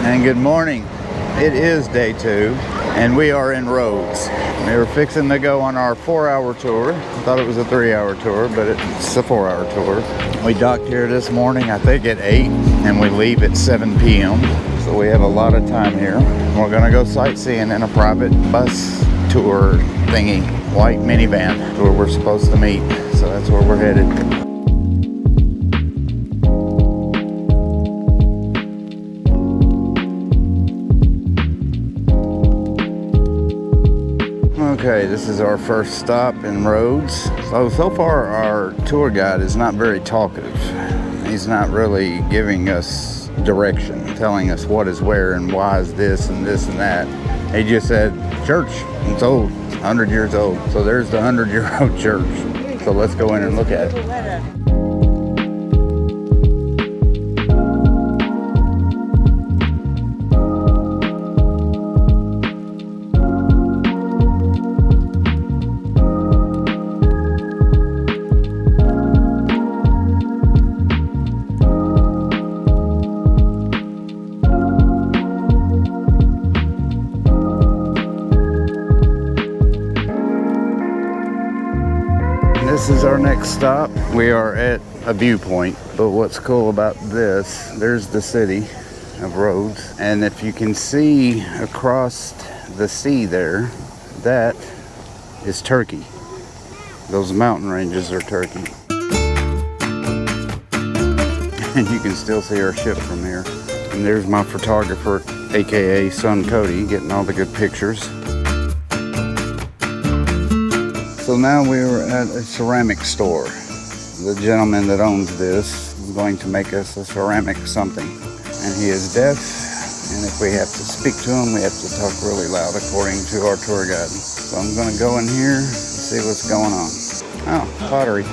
And good morning. It is day 2 and we are in Rhodes. We were fixing to go on our 4-hour tour. I thought it was a 3-hour tour, but it's a 4-hour tour. We docked here this morning, I think at 8, and we leave at 7 p.m. So we have a lot of time here. We're gonna go sightseeing in a private bus tour thingy, white minivan, where we're supposed to meet. So that's where we're headed. Okay, this is our first stop in Rhodes. So far our tour guide is not very talkative. He's not really giving us direction, telling us what is where and why is this and this and that. He just said, church, it's old, 100 years old. So there's the 100-year-old church. So let's go in and look at it. This is our next stop. We are at a viewpoint, but what's cool about this, there's the city of Rhodes, and if you can see across the sea there, that is Turkey. Those mountain ranges are Turkey. And you can still see our ship from here. And there's my photographer, aka son Cody, getting all the good pictures. So now we're at a ceramic store. The gentleman that owns this is going to make us a ceramic something. And he is deaf, and if we have to speak to him, we have to talk really loud according to our tour guide. So I'm gonna go in here and see what's going on. Oh, pottery.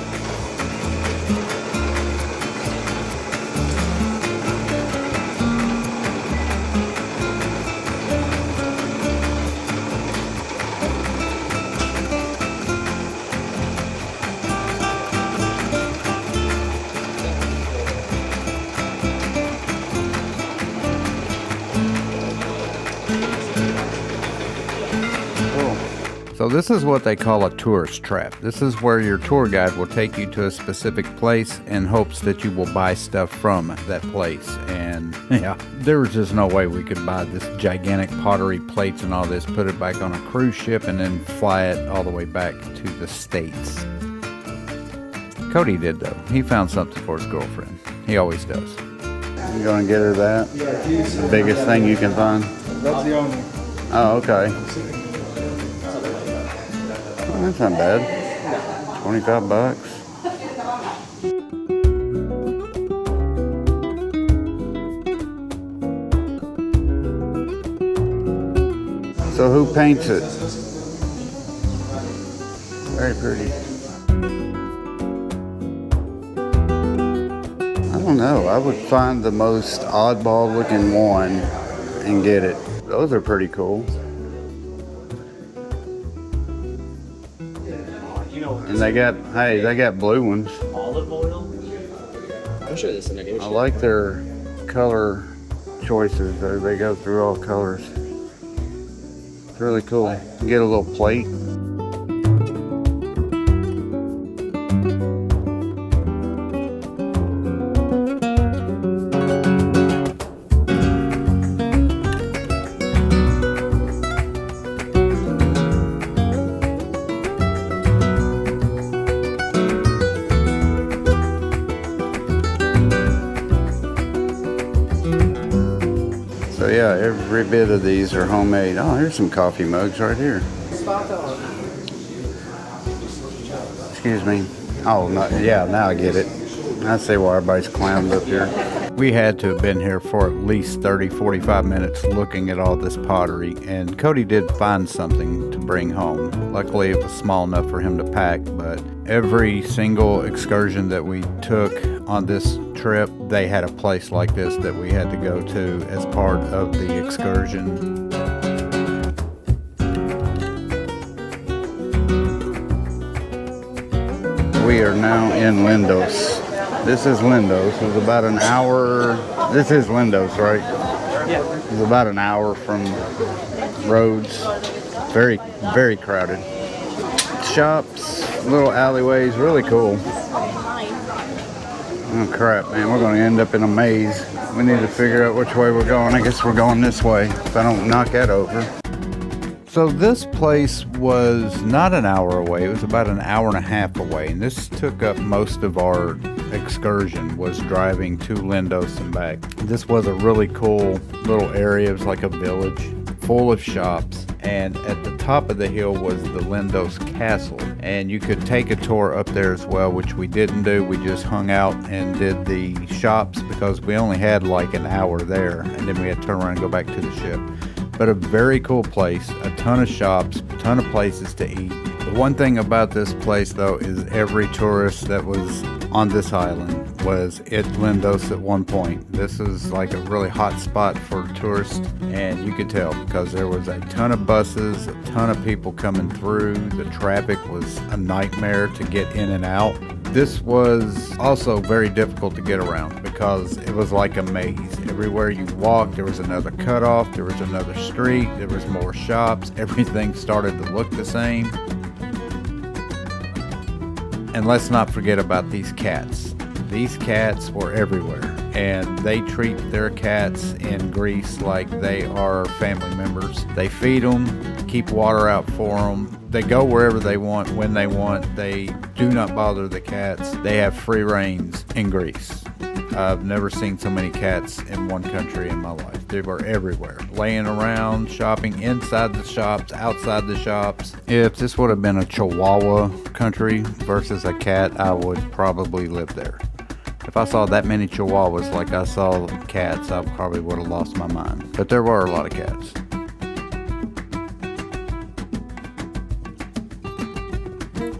So this is what they call a tourist trap. This is where your tour guide will take you to a specific place in hopes that you will buy stuff from that place. And yeah, there was just no way we could buy this gigantic pottery plates and all this, put it back on a cruise ship, and then fly it all the way back to the States. Cody did though. He found something for his girlfriend. He always does. You gonna get her that? The biggest thing you can find? That's the only. Oh, okay. That's not bad. 25 bucks. So who paints it? Very pretty. I don't know. I would find the most oddball looking one and get it. Those are pretty cool. And they got blue ones. Olive oil? I'm sure this is an I like their color choices. They go through all colors. It's really cool. You get a little plate. So yeah, every bit of these are homemade. Oh, here's some coffee mugs right here. Excuse me. Oh, no, yeah, now I get it. I see why everybody's clowned up here. We had to have been here for at least 30-45 minutes looking at all this pottery, and Cody did find something to bring home. Luckily, it was small enough for him to pack, but every single excursion that we took on this trip, they had a place like this that we had to go to as part of the excursion. We are now in Lindos. This is Lindos. It was about an hour. This is Lindos, right? It's about an hour from Rhodes. Very, very crowded. Shops, little alleyways, really cool. Oh crap, man, we're gonna end up in a maze. We need to figure out which way we're going. I guess we're going this way if I don't knock that over. So this place was not an hour away, it was about an hour and a half away, and this took up most of our excursion, was driving to Lindos and back. This was a really cool little area. It was like a village full of shops, and at the top of the hill was the Lindos Castle, and you could take a tour up there as well, which we didn't do. We just hung out and did the shops because we only had like an hour there, and then we had to turn around and go back to the ship. But a very cool place, a ton of shops, a ton of places to eat. The one thing about this place though is every tourist that was on this island was at Lindos at one point. This is like a really hot spot for tourists, and you could tell because there was a ton of buses, a ton of people coming through. The traffic was a nightmare to get in and out. This was also very difficult to get around because it was like a maze. Everywhere you walked, there was another cutoff, there was another street, there was more shops. Everything started to look the same. And let's not forget about these cats. These cats were everywhere, and they treat their cats in Greece like they are family members. They feed them, keep water out for them. They go wherever they want, when they want. They do not bother the cats. They have free reins in Greece. I've never seen so many cats in one country in my life. They were everywhere, laying around, shopping inside the shops, outside the shops. If this would have been a Chihuahua country versus a cat, I would probably live there. If I saw that many Chihuahuas like I saw cats, I probably would have lost my mind. But there were a lot of cats.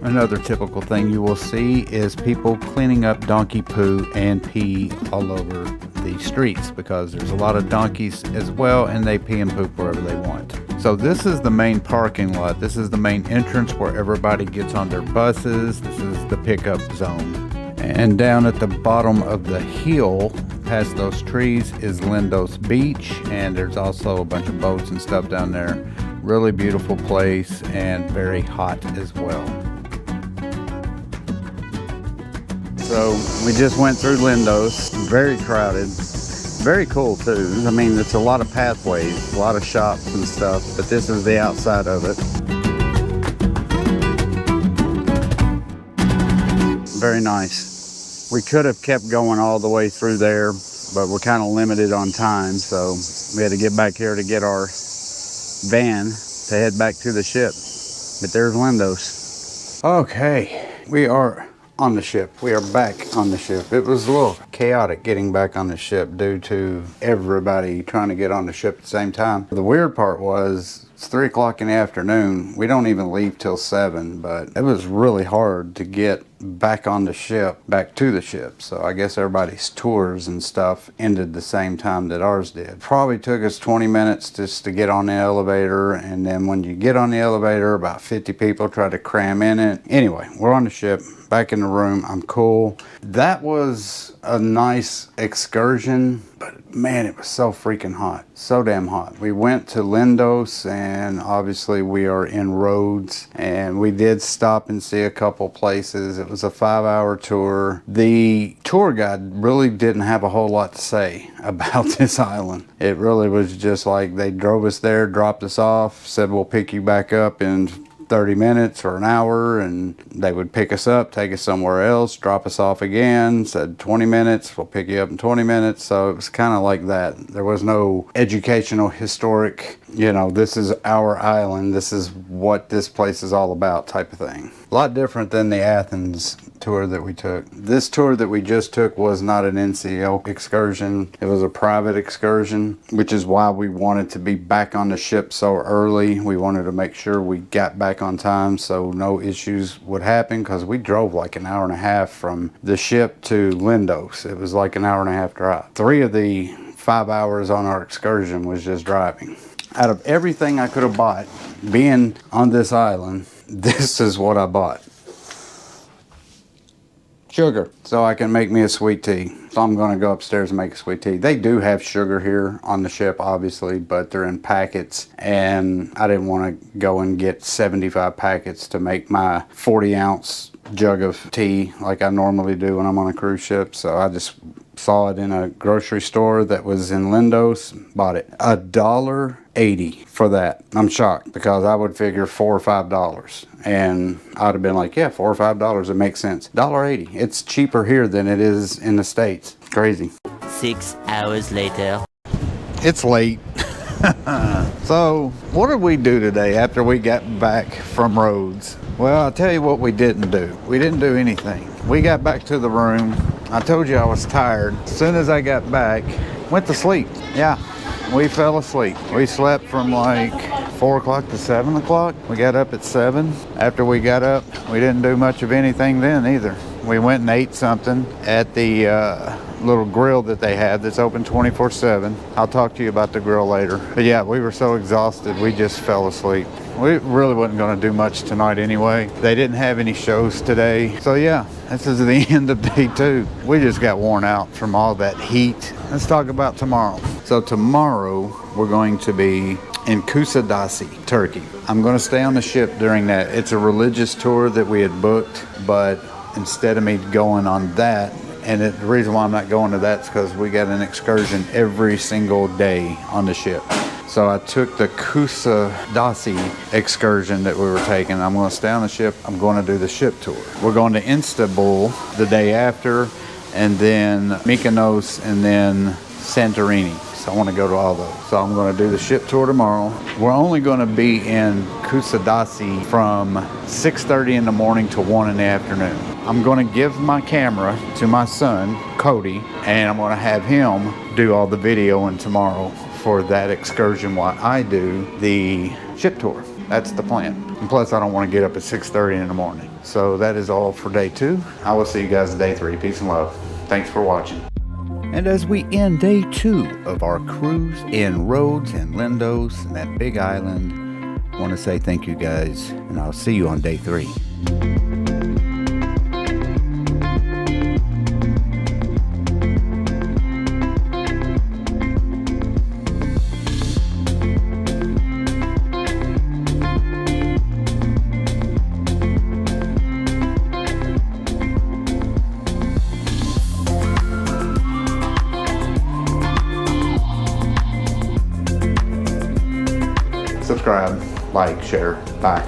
Another typical thing you will see is people cleaning up donkey poo and pee all over the streets because there's a lot of donkeys as well, and they pee and poop wherever they want. So this is the main parking lot. This is the main entrance where everybody gets on their buses. This is the pickup zone. And down at the bottom of the hill, past those trees, is Lindos Beach, and there's also a bunch of boats and stuff down there. Really beautiful place and very hot as well. So we just went through Lindos, very crowded, very cool too. I mean, it's a lot of pathways, a lot of shops and stuff, but this is the outside of it. Very nice. We could have kept going all the way through there, but we're kind of limited on time, so we had to get back here to get our van to head back to the ship. But there's Lindos. Okay, we are on the ship. We are back on the ship. It was a little chaotic getting back on the ship due to everybody trying to get on the ship at the same time. The weird part was it's 3 o'clock in the afternoon. We don't even leave till 7, but it was really hard to get back on the ship, back to the ship. So I guess everybody's tours and stuff ended the same time that ours did. Probably took us 20 minutes just to get on the elevator, and then when you get on the elevator, about 50 people try to cram in it. Anyway, we're on the ship, back in the room. I'm cool. That was a nice excursion, but man, it was so freaking hot. So damn hot. We went to Lindos, and obviously we are in Rhodes, and we did stop and see a couple places. It was a 5-hour tour. The tour guide really didn't have a whole lot to say about this island. It really was just like they drove us there, dropped us off, said we'll pick you back up in 30 minutes or an hour, and they would pick us up, take us somewhere else, drop us off again, said 20 minutes, we'll pick you up in 20 minutes. So it was kind of like that. There was no educational, historic, you know, this is our island, this is what this place is all about type of thing. A lot different than the Athens tour that we took. This tour that we just took was not an NCL excursion. It was a private excursion, which is why we wanted to be back on the ship so early. We wanted to make sure we got back on time so no issues would happen, because we drove like an hour and a half from the ship to Lindos. It was like an hour and a half drive. 3 of the 5 hours on our excursion was just driving. Out of everything I could have bought being on this island, this is what I bought. Sugar, so I can make me a sweet tea. So I'm going to go upstairs and make a sweet tea. They do have sugar here on the ship, obviously, but they're in packets. And I didn't want to go and get 75 packets to make my 40-ounce jug of tea like I normally do when I'm on a cruise ship. So I just saw it in a grocery store that was in Lindos, bought it. $1.80 for that. I'm shocked because I would figure $4 or $5. And I'd have been like, yeah, $4 or $5, it makes sense. $1.80. It's cheaper here than it is in the States. Crazy. 6 hours later. It's late. So, what did we do today after we got back from Rhodes? Well, I'll tell you what we didn't do. We didn't do anything. We got back to the room. I told you I was tired. As soon as I got back, went to sleep. Yeah, we fell asleep. We slept from like 4 o'clock to 7 o'clock. We got up at 7. After we got up, we didn't do much of anything then either. We went and ate something at the little grill that they have that's open 24/7. I'll talk to you about the grill later. But yeah, we were so exhausted, we just fell asleep. We really wasn't going to do much tonight anyway. They didn't have any shows today. So yeah, this is the end of day 2. We just got worn out from all that heat. Let's talk about tomorrow. So tomorrow we're going to be in Kusadasi, Turkey. I'm going to stay on the ship during that. It's a religious tour that we had booked, but instead of me going on that, and the reason why I'm not going to that is because we got an excursion every single day on the ship. So I took the Kusadasi excursion that we were taking. I'm going to stay on the ship. I'm going to do the ship tour. We're going to Istanbul the day after, and then Mykonos, and then Santorini. So I want to go to all those. So I'm going to do the ship tour tomorrow. We're only going to be in Kusadasi from 6:30 in the morning to 1 in the afternoon. I'm going to give my camera to my son, Cody, and I'm going to have him do all the videoing tomorrow for that excursion while I do the ship tour. That's the plan. And plus, I don't want to get up at 6:30 in the morning. So that is all for day 2. I will see you guys day 3. Peace and love. Thanks for watching. And as we end day 2 of our cruise in Rhodes and Lindos and that big island, I want to say thank you guys, and I'll see you on day 3. Subscribe, like, share. Bye.